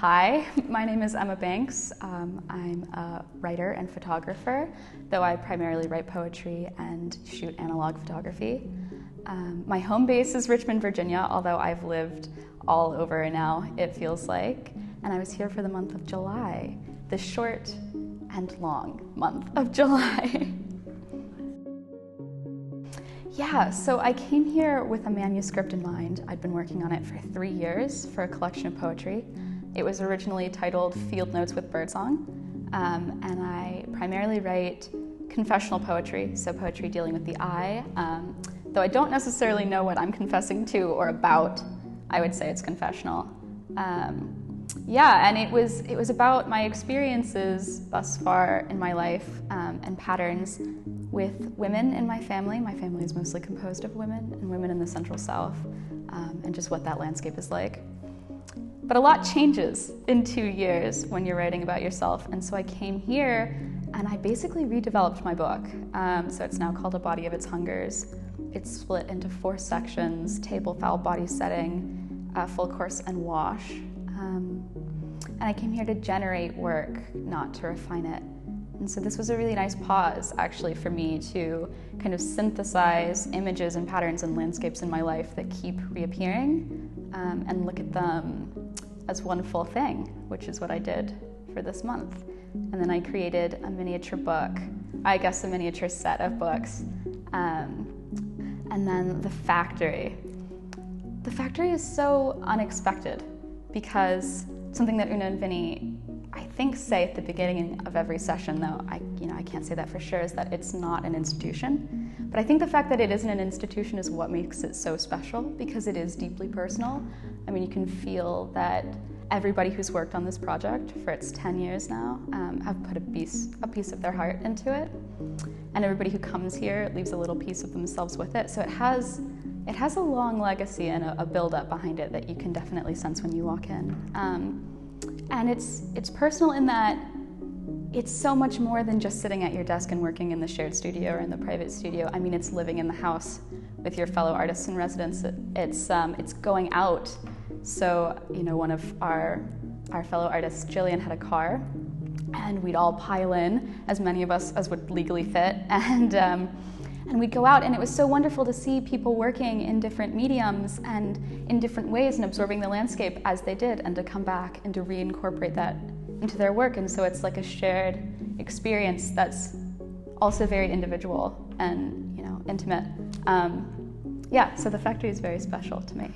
Hi, my name is Emma Banks. I'm a writer and photographer, though I primarily write poetry and shoot analog photography. My home base is Richmond, Virginia, although I've lived all over now, it feels like. And I was here for the month of July, the short and long month of July. Yeah, so I came here with a manuscript in mind. I'd been working on it for 3 years for a collection of poetry. It was originally titled Field Notes with Birdsong, and I primarily write confessional poetry, so poetry dealing with the I. Though I don't necessarily know what I'm confessing to or about, I would say it's confessional. And it was about my experiences thus far in my life and patterns with women in my family. My family is mostly composed of women and women in the Central South, and just what that landscape is like. But a lot changes in 2 years when you're writing about yourself, and so I came here and I basically redeveloped my book. So it's now called A Body of Its Hungers. It's split into 4 sections: table, foul, body setting, full course, and wash. And I came here to generate work, not to refine it. And so this was a really nice pause, actually, for me to kind of synthesize images and patterns and landscapes in my life that keep reappearing, and look at them as one full thing, which is what I did for this month. And then I created a miniature book, I guess a miniature set of books. And then the factory. The factory is so unexpected because something that Una and Vinny, I think, say at the beginning of every session, though I can't say that for sure, is that it's not an institution. But I think the fact that it isn't an institution is what makes it so special, because it is deeply personal. I mean, you can feel that everybody who's worked on this project for its 10 years now have put a piece of their heart into it. And everybody who comes here leaves a little piece of themselves with it. So it has a long legacy and a build-up behind it that you can definitely sense when you walk in. And it's personal in that it's so much more than just sitting at your desk and working in the shared studio or in the private studio. I mean, it's living in the house with your fellow artists in residence. It's going out. So, one of our fellow artists, Jillian, had a car, and we'd all pile in, as many of us as would legally fit, and we'd go out, and it was so wonderful to see people working in different mediums and in different ways and absorbing the landscape as they did, and to come back and to reincorporate that into their work. And so it's like a shared experience that's also very individual and, intimate. So the factory is very special to me.